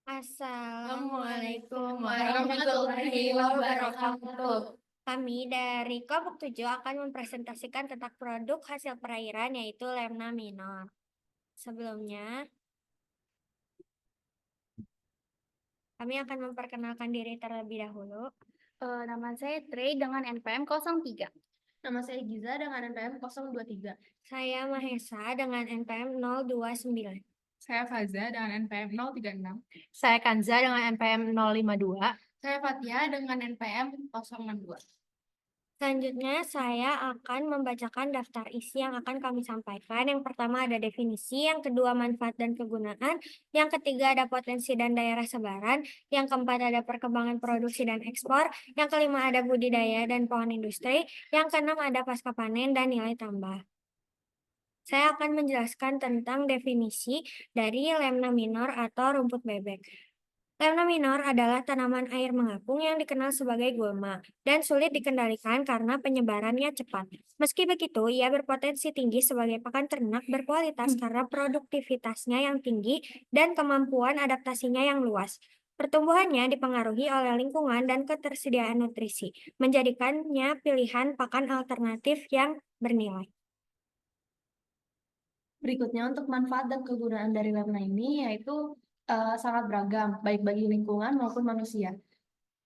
Assalamualaikum warahmatullahi wabarakatuh. Kami dari kelompok 7 akan mempresentasikan tentang produk hasil perairan yaitu Lemna Minor. Sebelumnya, kami akan memperkenalkan diri terlebih dahulu. Nama saya Trey dengan NPM 03. Nama saya Giza dengan NPM 023. Saya Mahesa dengan NPM 029. Saya Faza dengan NPM 036. Saya Kanza dengan NPM 052. Saya Fatia dengan NPM 062. Selanjutnya, saya akan membacakan daftar isi yang akan kami sampaikan. Yang pertama ada definisi, yang kedua manfaat dan kegunaan, yang ketiga ada potensi dan daerah sebaran, yang keempat ada perkembangan produksi dan ekspor, yang kelima ada budidaya dan pangan industri, yang keenam ada pasca panen dan nilai tambah. Saya akan menjelaskan tentang definisi dari Lemna minor atau rumput bebek. Lemna minor adalah tanaman air mengapung yang dikenal sebagai gulma dan sulit dikendalikan karena penyebarannya cepat. Meski begitu, ia berpotensi tinggi sebagai pakan ternak berkualitas karena produktivitasnya yang tinggi dan kemampuan adaptasinya yang luas. Pertumbuhannya dipengaruhi oleh lingkungan dan ketersediaan nutrisi, menjadikannya pilihan pakan alternatif yang bernilai. Berikutnya untuk manfaat dan kegunaan dari Lemna ini yaitu sangat beragam, baik bagi lingkungan maupun manusia.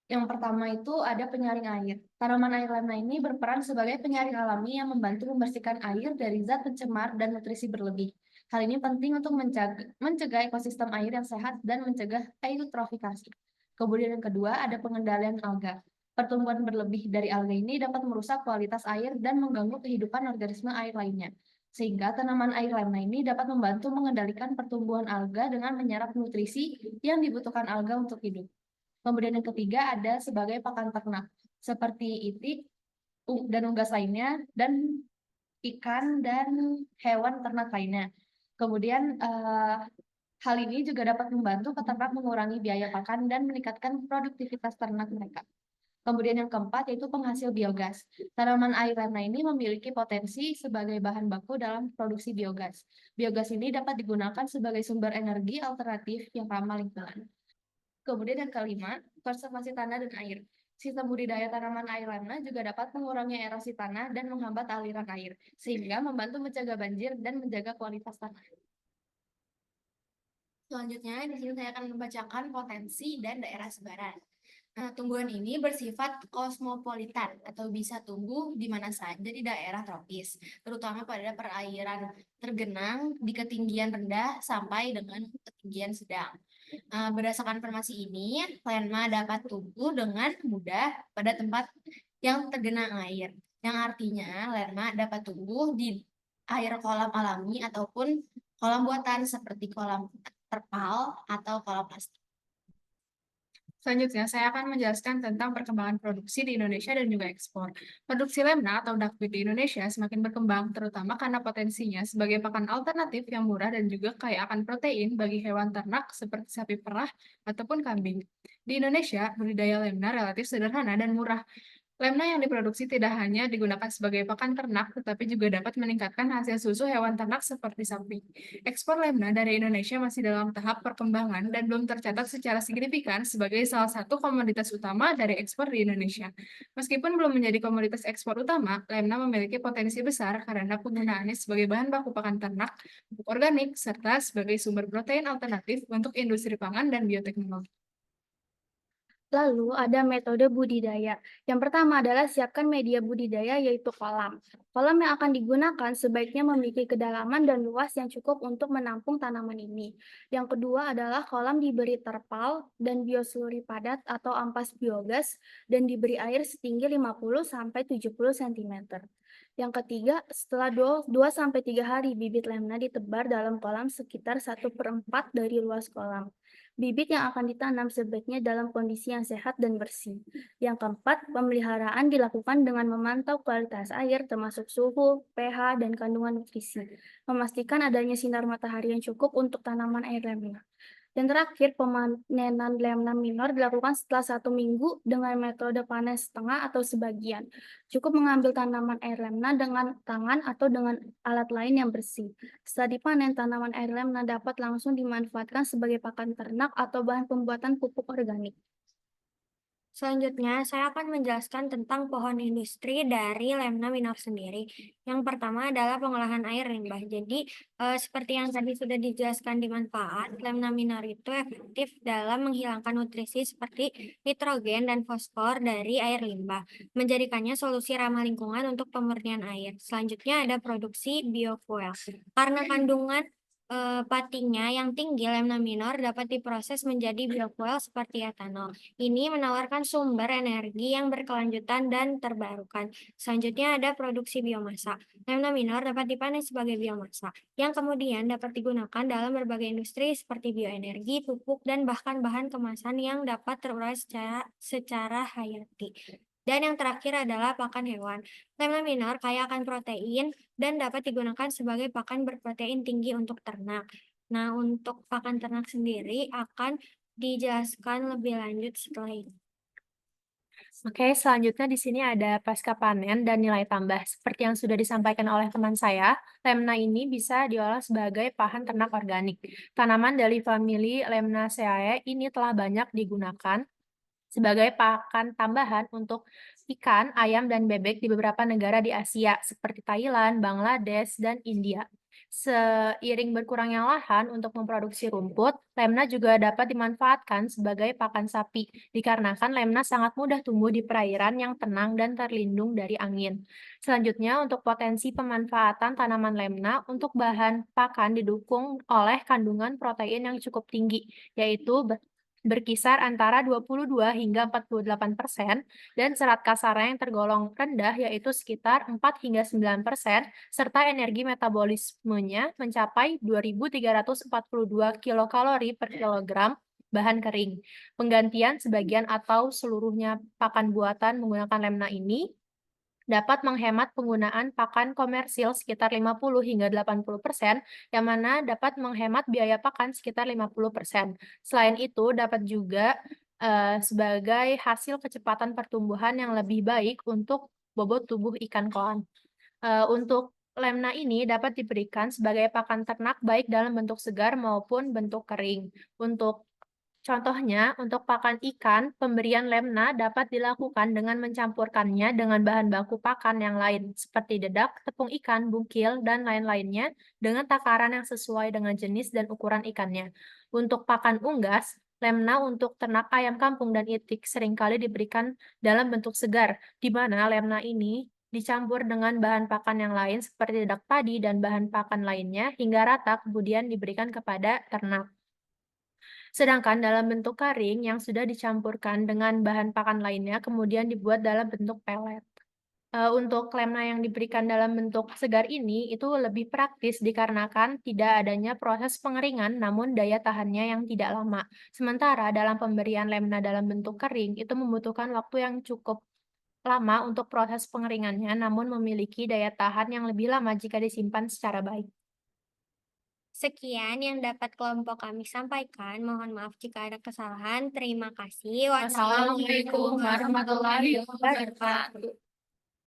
Yang pertama itu ada penyaring air. Tanaman air Lemna ini berperan sebagai penyaring alami yang membantu membersihkan air dari zat pencemar dan nutrisi berlebih. Hal ini penting untuk mencegah ekosistem air yang sehat dan mencegah eutrofikasi. Kemudian yang kedua ada pengendalian alga. Pertumbuhan berlebih dari alga ini dapat merusak kualitas air dan mengganggu kehidupan organisme air lainnya. Sehingga tanaman air Lemna ini dapat membantu mengendalikan pertumbuhan alga dengan menyerap nutrisi yang dibutuhkan alga untuk hidup. Kemudian yang ketiga ada sebagai pakan ternak, seperti itik dan unggas lainnya, dan ikan dan hewan ternak lainnya. Kemudian hal ini juga dapat membantu peternak mengurangi biaya pakan dan meningkatkan produktivitas ternak mereka. Kemudian yang keempat yaitu penghasil biogas. Tanaman air Lemna ini memiliki potensi sebagai bahan baku dalam produksi biogas. Biogas ini dapat digunakan sebagai sumber energi alternatif yang ramah lingkungan. Kemudian yang kelima, konservasi tanah dan air. Sistem budidaya tanaman air Lemna juga dapat mengurangi erosi tanah dan menghambat aliran air, sehingga membantu mencegah banjir dan menjaga kualitas tanah. Selanjutnya, di sini saya akan membacakan potensi dan daerah sebaran. Tumbuhan ini bersifat kosmopolitan atau bisa tumbuh di mana saja di daerah tropis, terutama pada perairan tergenang di ketinggian rendah sampai dengan ketinggian sedang. Berdasarkan informasi ini, Lemna dapat tumbuh dengan mudah pada tempat yang tergenang air, yang artinya Lemna dapat tumbuh di air kolam alami ataupun kolam buatan seperti kolam terpal atau kolam plastik. Selanjutnya, saya akan menjelaskan tentang perkembangan produksi di Indonesia dan juga ekspor. Produksi Lemna atau duckweed di Indonesia semakin berkembang, terutama karena potensinya sebagai pakan alternatif yang murah dan juga kaya akan protein bagi hewan ternak seperti sapi perah ataupun kambing. Di Indonesia, budidaya Lemna relatif sederhana dan murah. Lemna yang diproduksi tidak hanya digunakan sebagai pakan ternak, tetapi juga dapat meningkatkan hasil susu hewan ternak seperti sapi. Ekspor Lemna dari Indonesia masih dalam tahap perkembangan dan belum tercatat secara signifikan sebagai salah satu komoditas utama dari ekspor di Indonesia. Meskipun belum menjadi komoditas ekspor utama, Lemna memiliki potensi besar karena penggunaannya sebagai bahan baku pakan ternak, pupuk organik, serta sebagai sumber protein alternatif untuk industri pangan dan bioteknologi. Lalu ada metode budidaya. Yang pertama adalah siapkan media budidaya yaitu kolam. Kolam yang akan digunakan sebaiknya memiliki kedalaman dan luas yang cukup untuk menampung tanaman ini. Yang kedua adalah kolam diberi terpal dan biosluri padat atau ampas biogas dan diberi air setinggi 50-70 cm. Yang ketiga, setelah 2-3 hari bibit Lemna ditebar dalam kolam sekitar 1/4 dari luas kolam. Bibit yang akan ditanam sebaiknya dalam kondisi yang sehat dan bersih. Yang keempat, pemeliharaan dilakukan dengan memantau kualitas air termasuk suhu, pH, dan kandungan nutrisi. Memastikan adanya sinar matahari yang cukup untuk tanaman air Lemna. Dan terakhir, pemanenan lemna minor dilakukan setelah 1 minggu dengan metode panen setengah atau sebagian. Cukup mengambil tanaman air lemna dengan tangan atau dengan alat lain yang bersih. Setelah dipanen, tanaman air lemna dapat langsung dimanfaatkan sebagai pakan ternak atau bahan pembuatan pupuk organik. Selanjutnya, saya akan menjelaskan tentang pohon industri dari Lemna Minor sendiri. Yang pertama adalah pengolahan air limbah. Jadi, seperti yang tadi sudah dijelaskan di manfaat, Lemna Minor itu efektif dalam menghilangkan nutrisi seperti nitrogen dan fosfor dari air limbah, menjadikannya solusi ramah lingkungan untuk pemurnian air. Selanjutnya ada produksi biofuel. Karena kandungan patinya yang tinggi, Lemna Minor dapat diproses menjadi biofuel seperti etanol. Ini menawarkan sumber energi yang berkelanjutan dan terbarukan. Selanjutnya ada produksi biomasa. Lemna minor dapat dipanen sebagai biomasa, yang kemudian dapat digunakan dalam berbagai industri seperti bioenergi, pupuk, dan bahkan bahan kemasan yang dapat terurai secara hayati. Dan yang terakhir adalah pakan hewan. Lemna minor kaya akan protein dan dapat digunakan sebagai pakan berprotein tinggi untuk ternak. Nah, untuk pakan ternak sendiri akan dijelaskan lebih lanjut setelah ini. Oke, selanjutnya di sini ada pasca panen dan nilai tambah. Seperti yang sudah disampaikan oleh teman saya, Lemna ini bisa diolah sebagai pakan ternak organik. Tanaman dari famili Lemnaceae ini telah banyak digunakan sebagai pakan tambahan untuk ikan, ayam, dan bebek di beberapa negara di Asia, seperti Thailand, Bangladesh, dan India. Seiring berkurangnya lahan untuk memproduksi rumput, lemna juga dapat dimanfaatkan sebagai pakan sapi, dikarenakan lemna sangat mudah tumbuh di perairan yang tenang dan terlindung dari angin. Selanjutnya, untuk potensi pemanfaatan tanaman lemna untuk bahan pakan didukung oleh kandungan protein yang cukup tinggi, yaitu berkisar antara 22 hingga 48%, dan serat kasarnya yang tergolong rendah yaitu sekitar 4 hingga 9%, serta energi metabolismenya mencapai 2.342 kilokalori per kilogram bahan kering. Penggantian sebagian atau seluruhnya pakan buatan menggunakan lemna ini dapat menghemat penggunaan pakan komersil sekitar 50 hingga 80%, yang mana dapat menghemat biaya pakan sekitar 50%. Selain itu, dapat juga sebagai hasil kecepatan pertumbuhan yang lebih baik untuk bobot tubuh ikan kolam. Untuk lemna ini dapat diberikan sebagai pakan ternak baik dalam bentuk segar maupun bentuk kering. Contohnya, untuk pakan ikan, pemberian lemna dapat dilakukan dengan mencampurkannya dengan bahan baku pakan yang lain, seperti dedak, tepung ikan, bungkil, dan lain-lainnya, dengan takaran yang sesuai dengan jenis dan ukuran ikannya. Untuk pakan unggas, lemna untuk ternak ayam kampung dan itik seringkali diberikan dalam bentuk segar, di mana lemna ini dicampur dengan bahan pakan yang lain seperti dedak padi dan bahan pakan lainnya hingga rata kemudian diberikan kepada ternak. Sedangkan dalam bentuk kering yang sudah dicampurkan dengan bahan pakan lainnya kemudian dibuat dalam bentuk pelet. Untuk lemna yang diberikan dalam bentuk segar ini itu lebih praktis dikarenakan tidak adanya proses pengeringan namun daya tahannya yang tidak lama. Sementara dalam pemberian lemna dalam bentuk kering itu membutuhkan waktu yang cukup lama untuk proses pengeringannya namun memiliki daya tahan yang lebih lama jika disimpan secara baik. Sekian yang dapat kelompok kami sampaikan. Mohon maaf jika ada kesalahan. Terima kasih. Wassalamualaikum warahmatullahi wabarakatuh.